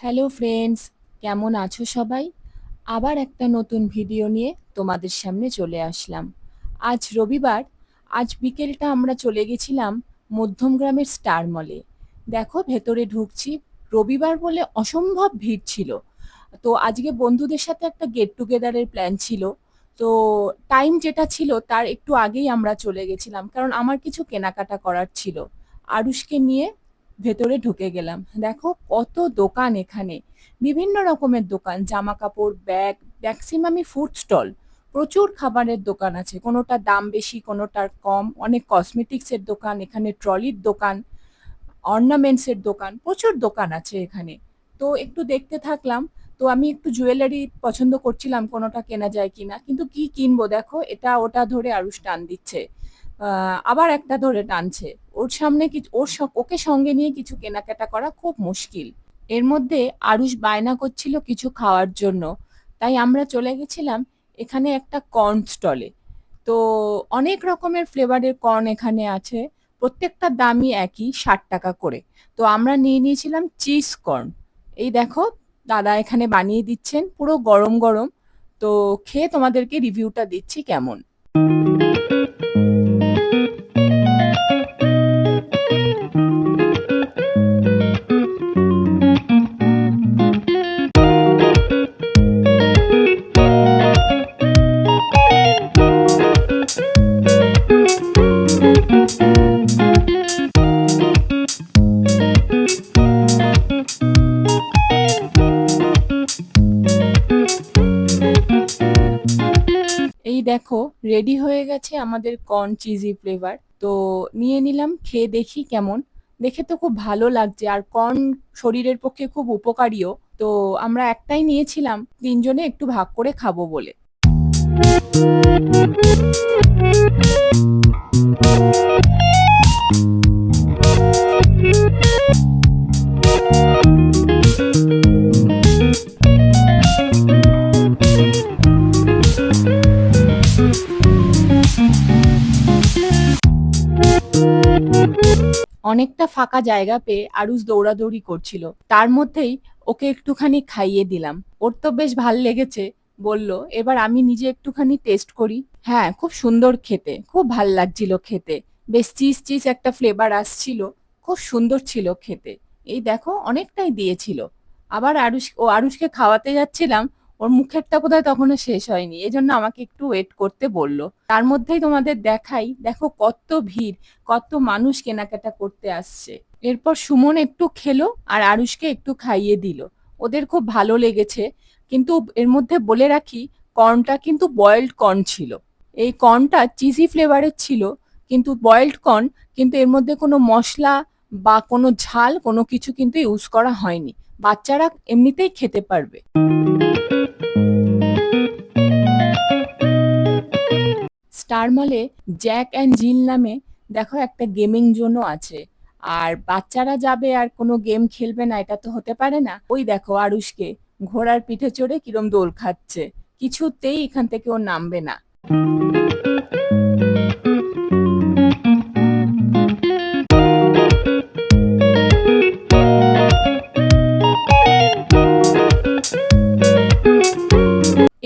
Hello friends, কেমন আছো সবাই? আবার একটা নতুন ভিডিও নিয়ে তোমাদের সামনে চলে আসলাম। আজ রবিবার, আজ বিকেলটা আমরা চলে গেছিলাম মধ্যমগ্রামের স্টার মলে। দেখো ভেতরে ঢুকছি, রবিবার বলে অসম্ভব ভিড় ছিল। তো আজকে বন্ধুদের সাথে একটা গেট টুগেদারের প্ল্যান ছিল। তো টাইম যেটা ছিল তার একটু আগেই আমরা চলে গেছিলাম, কারণ আমার কিছু কেনাকাটা করার ছিল। আরুষকে নিয়ে ভেতরে ঢুকে গেলাম। দেখো কত দোকান এখানে, বিভিন্ন রকমের দোকান, জামা কাপড়, ব্যাগ, ম্যাক্সিমামই ফুড স্টল। প্রচুর খাবারের দোকান আছে, কোনোটার দাম বেশি কোনোটার কম, অনেক কসমেটিক্সের দোকান, এখানে ট্রলির দোকান, অর্নামেন্টসের দোকান, প্রচুর দোকান আছে এখানে। তো একটু দেখতে থাকলাম। তো আমি একটু জুয়েলারি পছন্দ করছিলাম কোনোটা কেনা যায় কিনা, কিন্তু কি কিনবো দেখো, এটা ওটা ধরে আরুষ টান দিচ্ছে। আবার একটা ধরে টানছে। ওর সামনে কিছু ওকে সঙ্গে নিয়ে কিছু কেনাকাটা করা খুব মুশকিল। এর মধ্যে আরুষ বায়না করছিল কিছু খাওয়ার জন্য, তাই আমরা চলে গেছিলাম এখানে একটা কর্ন স্টলে। তো অনেক রকমের ফ্লেভারের কর্ন এখানে আছে, প্রত্যেকটার দামই একই, 60 টাকা করে। তো আমরা নিয়ে নিয়েছিলাম চিজ কর্ন। এই দেখো, দাদা এখানে বানিয়ে দিচ্ছেন পুরো গরম গরম। তো খেয়ে তোমাদেরকে রিভিউটা দিচ্ছি কেমন। এই দেখো, রেডি হয়ে গেছে আমাদের কর্ন চিজি ফ্লেভার। তো নিয়ে নিলাম, খেয়ে দেখি কেমন। দেখে তো খুব ভালো লাগছে, আর কর্ন শরীরের পক্ষে খুব উপকারীও। তো আমরা একটাই নিয়েছিলাম, তিনজনে একটু ভাগ করে খাবো বলে। অনেকটা ফাঁকা জায়গা পেয়ে আরুষ দৌড়াদৌড়ি করছিল, তার মধ্যেই ওকে একটুখানি খাইয়ে দিলাম। ওর তো বেশ ভাল লেগেছে, বলল এবার আমি নিজে একটুখানি টেস্ট করি। হ্যাঁ, খুব সুন্দর খেতে, খুব ভাল লাগছিল খেতে। বেশ চিজ চিজ একটা ফ্লেভার আসছিল, খুব সুন্দর ছিল খেতে। এই দেখো, অনেকটাই দিয়েছিল। আবার আরুষকে খাওয়াতে যাচ্ছিলাম, ওর মুখেরটা বোধহয় তখনো শেষ হয়নি, এজন্য আমাকে একটু ওয়েট করতে বলল। তার মধ্যেই তোমাদের দেখাই, দেখো কত ভিড়, কত মানুষ কেনাকাটা করতে আসছে। এরপর সুমন একটু খেলো আর আরুষকে একটু খাইয়ে দিল। ওদের খুব ভালো লেগেছে। কিন্তু এর মধ্যে বলে রাখি, কর্নটা কিন্তু বয়েলড কর্ন ছিল। এই কর্নটা চিজি ফ্লেভারের ছিল, কিন্তু বয়েলড কর্ন, কিন্তু এর মধ্যে কোনো মশলা বা কোনো ঝাল কোনো কিছু কিন্তু ইউজ করা হয়নি। বাচ্চারা এমনিতেই খেতে পারবে। স্টার মলে জ্যাক অ্যান্ড জিল নামে দেখো একটা গেমিং জোনও আছে। আর বাচ্চারা যাবে আর কোনো গেম খেলবে না, এটা তো হতে পারে না। ওই দেখো আরুষকে ঘোড়ার পিঠে চড়ে কিরম দোল খাচ্ছে, কিছুতেই এখান থেকে ও নামবে না।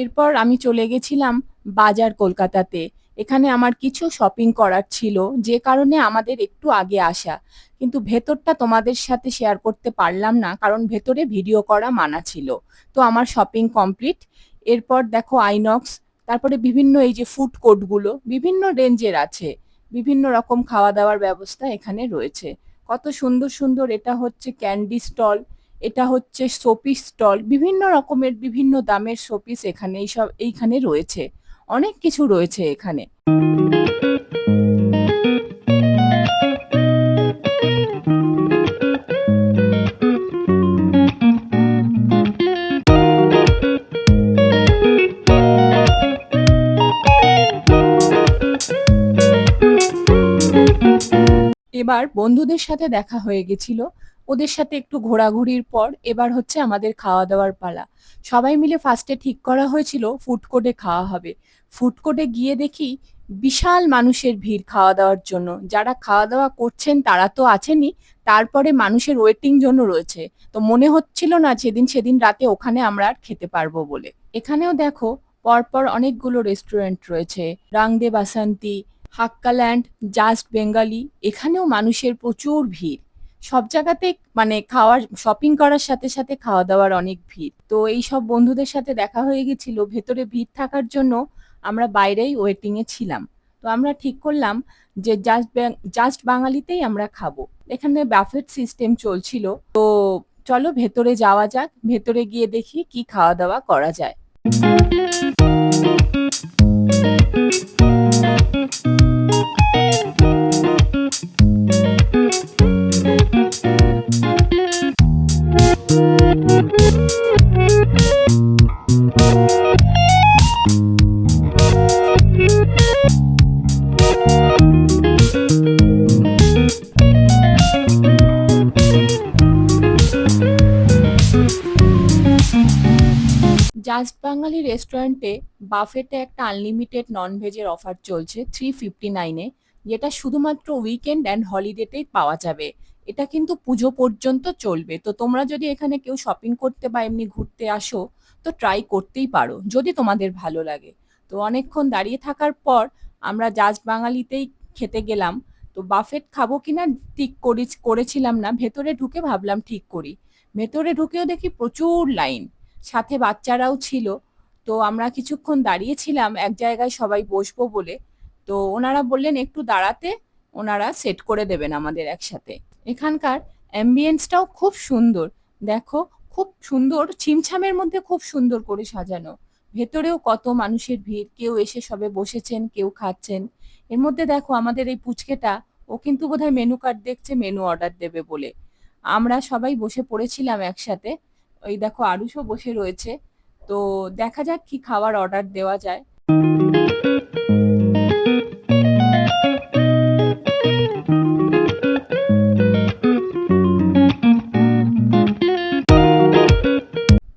এরপর আমি চলে গেছিলাম বাজার কলকাতাতে। এখানে আমার কিছু শপিং করার ছিল, যে কারণে আমাদের একটু আগে আসা। কিন্তু ভেতরটা তোমাদের সাথে শেয়ার করতে পারলাম না, কারণ ভেতরে ভিডিও করা মানা ছিল। তো আমার শপিং কমপ্লিট। এরপর দেখো আইনক্স, তারপরে বিভিন্ন এই যে ফুড কোর্টগুলো বিভিন্ন রেঞ্জের আছে, বিভিন্ন রকম খাওয়া দাওয়ার ব্যবস্থা এখানে রয়েছে। কত সুন্দর সুন্দর, এটা হচ্ছে ক্যান্ডি স্টল, এটা হচ্ছে শোপিস স্টল, বিভিন্ন রকমের বিভিন্ন দামের শোপিস এখানে এইখানে রয়েছে। অনেক কিছু রয়েছে এখানে। এবার বন্ধুদের সাথে দেখা হয়ে গেছিল, ওদের সাথে একটু ঘোরাঘুরির পর এবার হচ্ছে আমাদের খাওয়া দাওয়ার পালা। সবাই মিলে ফার্স্টে ঠিক করা হয়েছিল ফুড কোর্টে খাওয়া হবে। ফুড কোর্টে গিয়ে দেখি বিশাল মানুষের ভিড় খাওয়া দাওয়ার জন্য। যারা খাওয়া দাওয়া করছেন তারা তো আছেনই, তারপরে মানুষের ওয়েটিং জন্য রয়েছে। তো মনে হচ্ছিল না সেদিন রাতে ওখানে আমরা আর খেতে পারবো বলে। এখানেও দেখো পরপর অনেকগুলো রেস্টুরেন্ট রয়েছে। রাং দে বাসন্তী, হাক্কাল্যান্ড, জাস্ট বেঙ্গলি, এখানেও মানুষের প্রচুর ভিড়। সব জায়গাতেই মানে খাওয়ার শপিং করার সাথে সাথে খাওয়া দাওয়ার অনেক ভিড়। তো এই সব বন্ধুদের সাথে দেখা হয়ে গেছিল, ভেতরে ভিড় থাকার জন্য আমরা বাইরেই ওয়েটিং এ ছিলাম। তো আমরা ঠিক করলাম যে জাস্ট বাঙালিতেই আমরা খাবো। এখানে বাফেট সিস্টেম চলছিল। তো চলো ভেতরে যাওয়া যাক, ভেতরে গিয়ে দেখি কি খাওয়া দাওয়া করা যায়। জাস্ট বাঙালি রেস্টুরেন্টে বাফেটে একটা আনলিমিটেড ননভেজের অফার চলছে 359-এ, যেটা শুধুমাত্র উইকেন্ড অ্যান্ড হলিডেতেই পাওয়া যাবে। এটা কিন্তু পুজো পর্যন্ত চলবে। তো তোমরা যদি এখানে কেউ শপিং করতে বা এমনি ঘুরতে আসো, তো ট্রাই করতেই পারো যদি তোমাদের ভালো লাগে। তো অনেকক্ষণ দাঁড়িয়ে থাকার পর আমরা জাস্ট বাঙালিতেই খেতে গেলাম। তো বাফেট খাবো কিনা ঠিক করেছিলাম না, ভেতরে ঢুকে ভাবলাম ঠিক করি। ভেতরে ঢুকেও দেখি প্রচুর লাইন, সাথে বাচ্চারাও ছিল। তো আমরা কিছুক্ষণ দাঁড়িয়েছিলাম এক জায়গায় সবাই বসবো বলে। তো ওনারা বললেন একটু দাঁড়াতে, ওনারা সেট করে দেবেন আমাদের একসাথে। এখানকার অ্যাম্বিয়েন্সটাও খুব সুন্দর। দেখো খুব সুন্দর, ছিমছামের মধ্যে খুব সুন্দর করে সাজানো। ভেতরেও কত মানুষের ভিড়, কেউ এসে সবে বসেছেন, কেউ খাচ্ছেন। এর মধ্যে দেখো আমাদের এই পুচকেটা, ও কিন্তু বোধহয় মেনু কার্ড দেখছে মেনু অর্ডার দেবে বলে। আমরা সবাই বসে পড়েছিলাম একসাথে। ওই দেখো আরুষও বসে রয়েছে। তো দেখা যাক কি খাবার অর্ডার দেওয়া যায়।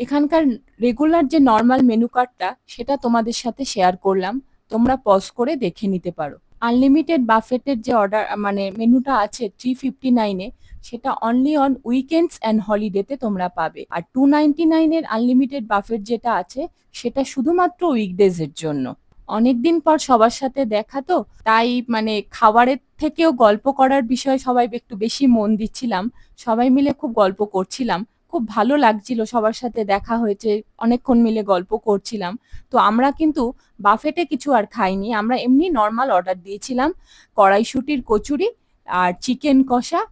এখানকার রেগুলার যে নর্মাল মেনু কার্ডটা, সেটা তোমাদের সাথে শেয়ার করলাম। তোমরা পজ করে দেখে নিতে পারো। আনলিমিটেড বাফেটের যে অর্ডার মানে মেনুটা আছে 359-এ, সেটা অনলি অন উইকেন্ডস অ্যান্ড হলিডেতে তোমরা পাবে। আর 299-এর আনলিমিটেড বাফেট যেটা আছে, সেটা শুধুমাত্র উইকডেজ এর জন্য। অনেকদিন পর সবার সাথে দেখা, তো তাই মানে খাবারের থেকেও গল্প করার বিষয়ে সবাই একটু বেশি মন দিচ্ছিলাম। সবাই মিলে খুব গল্প করছিলাম। খুব ভালো লাগছিল, সবার সাথে দেখা হয়েছে, অনেকক্ষণ মিলে গল্প করছিলাম। তো আমরা কিন্তু বাফেটে কিছু আর খাইনি, আমরা এমনি নর্মাল অর্ডার দিয়েছিলাম। কড়াইশুঁটির কচুরি আর চিকেন কষা,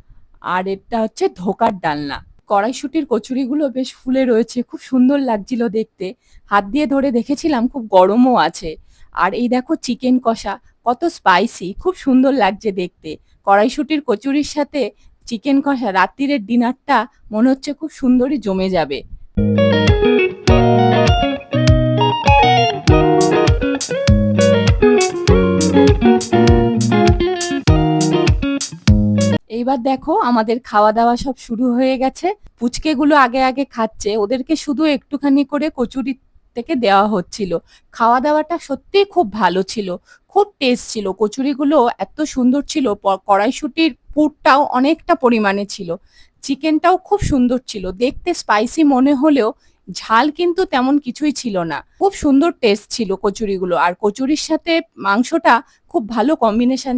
আর এটা হচ্ছে ধোকার ডালনা। কড়াইশুঁটির কচুরিগুলো বেশ ফুলে রয়েছে, খুব সুন্দর লাগছিল দেখতে। হাত দিয়ে ধরে দেখেছিলাম, খুব গরমও আছে। আর এই দেখো চিকেন কষা, কত স্পাইসি, খুব সুন্দর লাগছে দেখতে। কড়াইশুঁটির কচুরির সাথে চিকেন কষা, রাত্রিরের ডিনারটা মনে হচ্ছে খুব সুন্দরই জমে যাবে। এইবার দেখো আমাদের খাওয়া দাওয়া সব শুরু হয়ে গেছে। পুচকেগুলো আগে আগে খাচ্ছে, ওদেরকে শুধু একটুখানি করে কচুরি থেকে দেওয়া হচ্ছিল। খাওয়া দাওয়াটা সত্যিই খুব ভালো ছিল, খুব টেস্ট ছিল। কচুরিগুলো এত সুন্দর ছিল, কড়াইশুঁটির পুরটাও অনেকটা পরিমাণে ছিল। চিকেনটাও খুব সুন্দর ছিল, দেখতে স্পাইসি মনে হলেও ঝাল কিন্তু তেমন কিছুই ছিল না। খুব সুন্দর টেস্ট ছিল কচুরিগুলো। আর কচুরির সাথে মাংসটা খুব ভালো কম্বিনেশন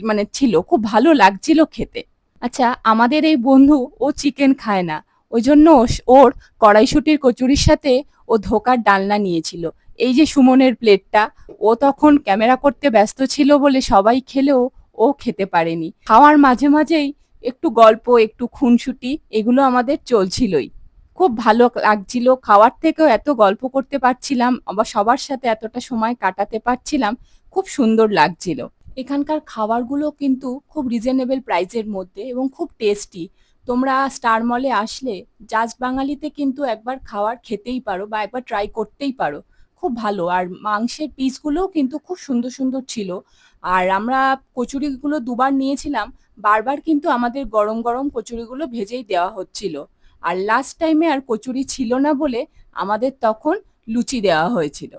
মানে ছিল, খুব ভালো লাগছিল খেতে। আচ্ছা, আমাদের এই বন্ধু ও চিকেন খায় না, ওই জন্য ওর কড়াইশুঁটির কচুরির সাথে ও ধোকার ডালনা নিয়েছিল। এই যে সুমনের প্লেটটা, ও তখন ক্যামেরা করতে ব্যস্ত ছিল বলে সবাই খেলেও ও খেতে পারেনি। খাওয়ার মাঝে মাঝেই একটু গল্প, একটু খুনসুটি, এগুলো আমাদের চলছিলই। খুব ভালো লাগছিল, খাওয়ার থেকেও এত গল্প করতে পারছিলাম, আবার সবার সাথে এতটা সময় কাটাতে পারছিলাম, খুব সুন্দর লাগছিল। এখানকার খাবারগুলো কিন্তু খুব রিজনেবল প্রাইসের মধ্যে এবং খুব টেস্টি। তোমরা স্টার মলে আসলে জাস্ট বাঙালিতে কিন্তু একবার খাবার খেতেই পারো বা একবার ট্রাই করতেই পারো। খুব ভালো। আর মাংসের পিসগুলোও কিন্তু খুব সুন্দর সুন্দর ছিল। আর আমরা কচুরিগুলো দুবার নিয়েছিলাম, বারবার কিন্তু আমাদের গরম গরম কচুরিগুলো ভেজেই দেওয়া হচ্ছিল। আর লাস্ট টাইমে আর কচুরি ছিল না বলে আমাদের তখন লুচি দেওয়া হয়েছিল।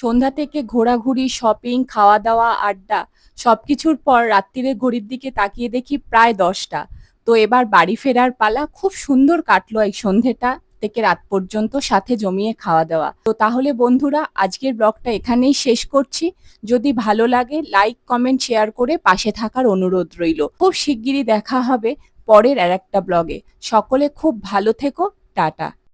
সন্ধ্যা থেকে ঘোরাঘুরি, শপিং, খাওয়া দাওয়া, আড্ডা সবকিছুর পর রাত্তিরে ঘড়ির দিকে তাকিয়ে দেখি প্রায় 10টা। তো এবার বাড়ি ফেরার পালা। খুব সুন্দর কাটলো এই সন্ধেটা থেকে রাত পর্যন্ত, সাথে জমিয়ে খাওয়া দাওয়া। তো তাহলে বন্ধুরা, আজকের ব্লগটা এখানেই শেষ করছি। যদি ভালো লাগে লাইক, কমেন্ট, শেয়ার করে পাশে থাকার অনুরোধ রইলো। খুব শিগগিরই দেখা হবে পরের আরেকটা ব্লগে। সকলে খুব ভালো থেকো। টাটা।